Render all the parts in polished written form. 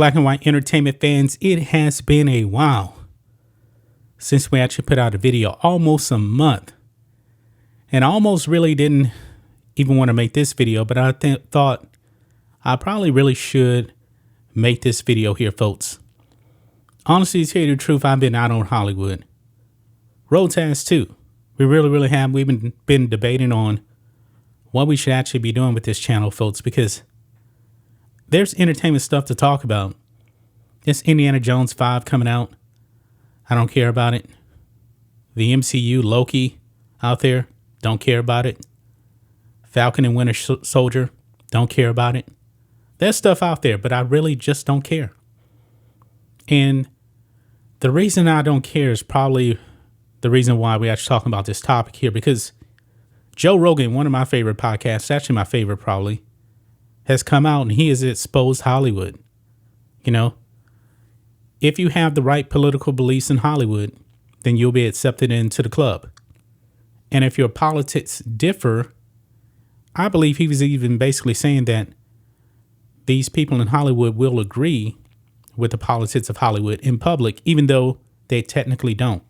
Black and white entertainment fans, it has been a while since we actually put out a video, almost a month. And I almost really didn't even want to make this video, but I thought I probably really should make this video here, folks. Honestly, to tell you the truth, I've been out on Hollywood. Rhodes has too. We really have. We've been debating on what we should actually be doing with this channel, folks, because there's entertainment stuff to talk about. It's Indiana Jones 5 coming out. I don't care about it. The MCU, Loki out there, don't care about it. Falcon and Winter Soldier, don't care about it. There's stuff out there, but I really just don't care. And the reason I don't care is probably the reason why we're actually talking about this topic here, because Joe Rogan, one of my favorite podcasts, actually my favorite probably, has come out and he has exposed Hollywood. You know, if you have the right political beliefs in Hollywood, then you'll be accepted into the club. And if your politics differ, I believe he was even basically saying that these people in Hollywood will agree with the politics of Hollywood in public, even though they technically don't.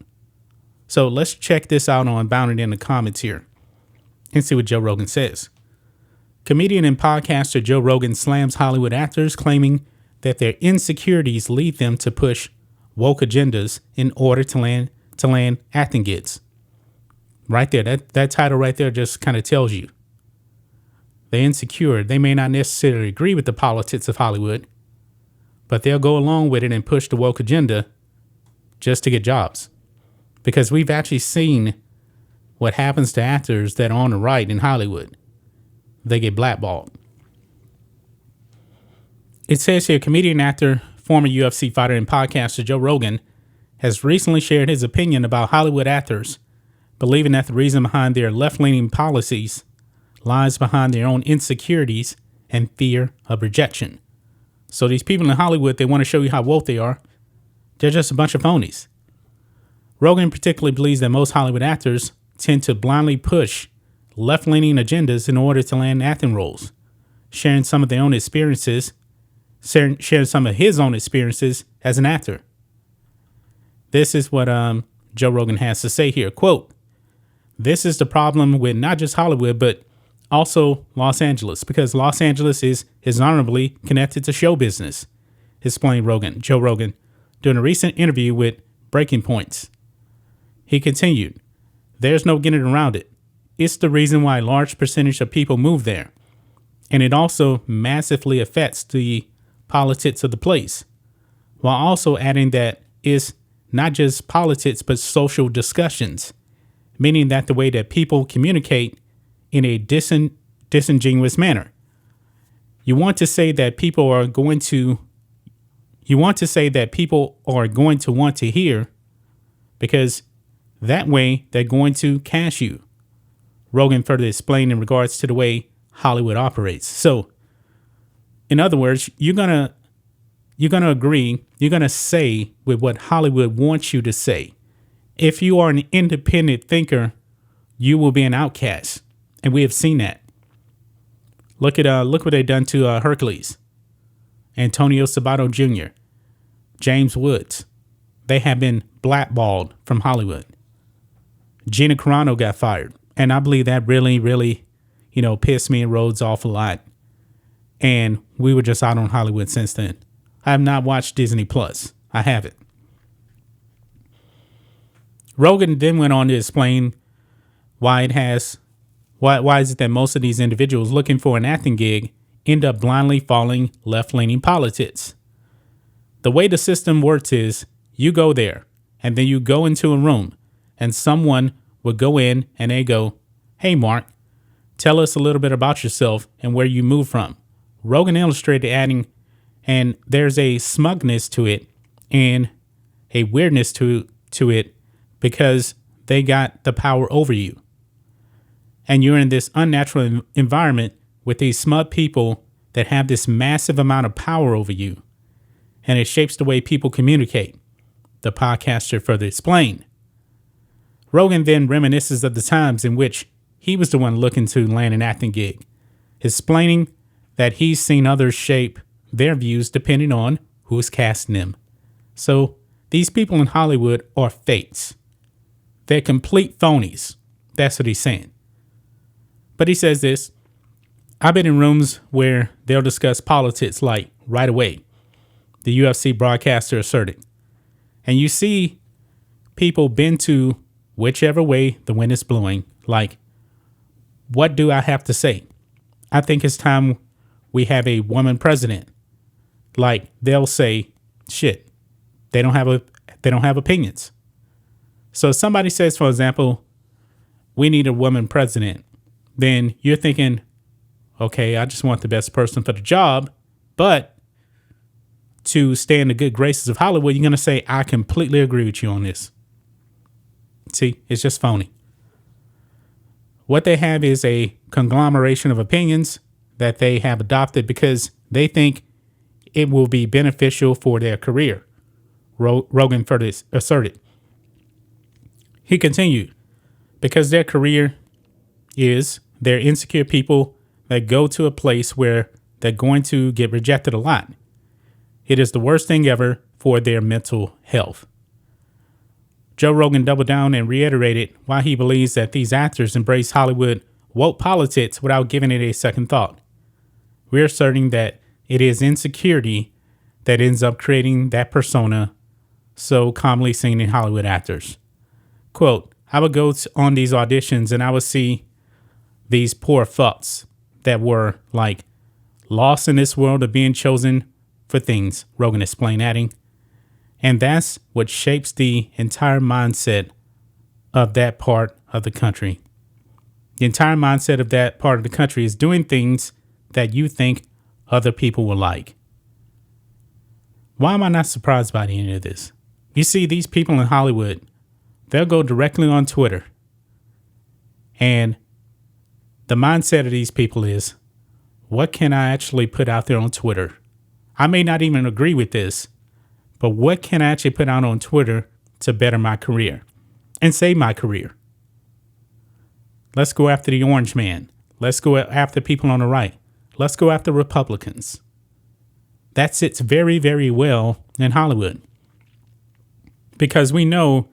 So let's check this out on Bound It in the comments here and see what Joe Rogan says. Comedian and podcaster Joe Rogan slams Hollywood actors, claiming that their insecurities lead them to push woke agendas in order to land acting gigs. Right there, that title right there just kind of tells you. They're insecure. They may not necessarily agree with the politics of Hollywood, but they'll go along with it and push the woke agenda just to get jobs. Because we've actually seen what happens to actors that are on the right in Hollywood. They get blackballed. It says here, comedian, actor, former UFC fighter, and podcaster Joe Rogan has recently shared his opinion about Hollywood actors, believing that the reason behind their left-leaning policies lies behind their own insecurities and fear of rejection. So these people in Hollywood, they want to show you how woke they are. They're just a bunch of phonies. Rogan particularly believes that most Hollywood actors tend to blindly push left-leaning agendas in order to land acting roles, sharing some of their own experiences, sharing some of his own experiences as an actor. This is what Joe Rogan has to say here. Quote, "This is the problem with not just Hollywood, but also Los Angeles, because Los Angeles is honorably connected to show business," explained Joe Rogan, during a recent interview with Breaking Points. He continued, "There's no getting around it. It's the reason why a large percentage of people move there. And it also massively affects the politics of the place," while also adding that it's not just politics, but social discussions, meaning that the way that people communicate in a disingenuous manner. You want to say that people are going to want to hear, because that way they're going to cash you. Rogan further explained in regards to the way Hollywood operates. So, in other words, you're gonna agree, you're gonna say with what Hollywood wants you to say. If you are an independent thinker, you will be an outcast, and we have seen that. Look what they've done to Hercules, Antonio Sabato Jr., James Woods. They have been blackballed from Hollywood. Gina Carano got fired, and I believe that really, pissed me and Rhodes off a lot. And we were just out on Hollywood since then. I have not watched Disney Plus. I haven't. Rogan then went on to explain why is it that most of these individuals looking for an acting gig end up blindly following left-leaning politics. The way the system works is you go there and then you go into a room and someone will go in and they go, "Hey, Mark, tell us a little bit about yourself and where you moved from." Rogan illustrated, adding, and there's a smugness to it and a weirdness to it because they got the power over you. And you're in this unnatural environment with these smug people that have this massive amount of power over you. And it shapes the way people communicate, the podcaster further explained. Rogan then reminisces of the times in which he was the one looking to land an acting gig, explaining that he's seen others shape their views depending on who's casting them. So these people in Hollywood are fakes. They're complete phonies. That's what he's saying. But he says this: I've been in rooms where they'll discuss politics like right away, the UFC broadcaster asserted. And you see people bend to whichever way the wind is blowing. Like, what do I have to say? I think it's time we have a woman president. Like, they'll say, shit, they don't have opinions. So if somebody says, for example, we need a woman president, then you're thinking, okay, I just want the best person for the job. But to stay in the good graces of Hollywood, you're going to say, I completely agree with you on this. See, it's just phony. What they have is a conglomeration of opinions that they have adopted because they think it will be beneficial for their career, Rogan further asserted. He continued, because their career is they're insecure people that go to a place where they're going to get rejected a lot. It is the worst thing ever for their mental health. Joe Rogan doubled down and reiterated why he believes that these actors embrace Hollywood woke politics without giving it a second thought. We're asserting that it is insecurity that ends up creating that persona so commonly seen in Hollywood actors. Quote, I would go on these auditions and I would see these poor fucks that were like lost in this world of being chosen for things, Rogan explained, adding, and that's what shapes the entire mindset of that part of the country. The entire mindset of that part of the country is doing things that you think other people will like. Why am I not surprised by any of this? You see, these people in Hollywood, they'll go directly on Twitter. And the mindset of these people is, what can I actually put out there on Twitter? I may not even agree with this, but what can I actually put out on Twitter to better my career and save my career? Let's go after the orange man. Let's go after people on the right. Let's go after Republicans. That sits very, very well in Hollywood. Because we know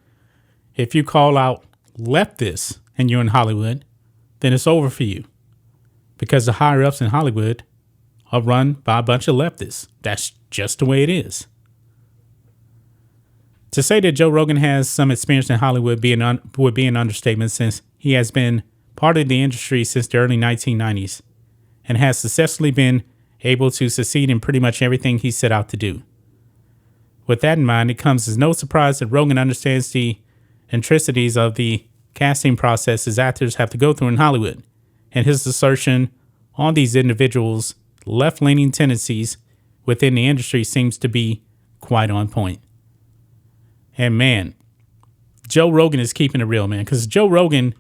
if you call out leftists and you're in Hollywood, then it's over for you. Because the higher ups in Hollywood are run by a bunch of leftists. That's just the way it is. To say that Joe Rogan has some experience in Hollywood would be an understatement, since he has been part of the industry since the early 1990s and has successfully been able to succeed in pretty much everything he set out to do. With that in mind, it comes as no surprise that Rogan understands the intricacies of the casting processes actors have to go through in Hollywood, and his assertion on these individuals' left-leaning tendencies within the industry seems to be quite on point. And man, Joe Rogan is keeping it real, man. Because Joe Rogan,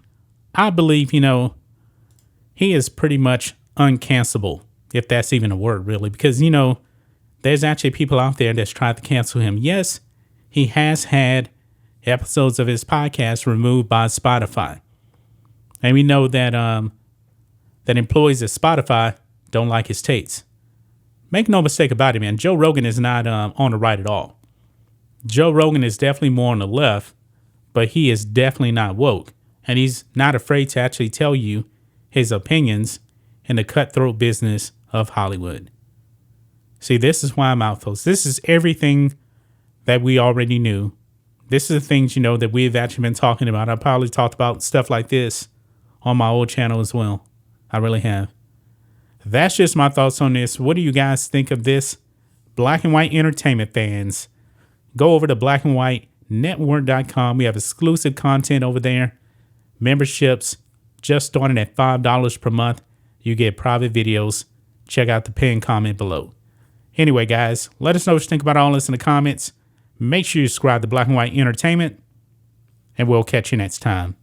I believe, he is pretty much uncancelable, if that's even a word, really. Because, there's actually people out there that's tried to cancel him. Yes, he has had episodes of his podcast removed by Spotify. And we know that that employees at Spotify don't like his takes. Make no mistake about it, man. Joe Rogan is not on the right at all. Joe Rogan is definitely more on the left, but he is definitely not woke. And he's not afraid to actually tell you his opinions in the cutthroat business of Hollywood. See, this is why I'm out, folks. This is everything that we already knew. This is the things, that we've actually been talking about. I probably talked about stuff like this on my old channel as well. I really have. That's just my thoughts on this. What do you guys think of this? Black and White Entertainment fans, go over to blackandwhitenetwork.com. We have exclusive content over there. Memberships just starting at $5 per month. You get private videos. Check out the pinned comment below. Anyway, guys, let us know what you think about all this in the comments. Make sure you subscribe to Black and White Entertainment, and we'll catch you next time.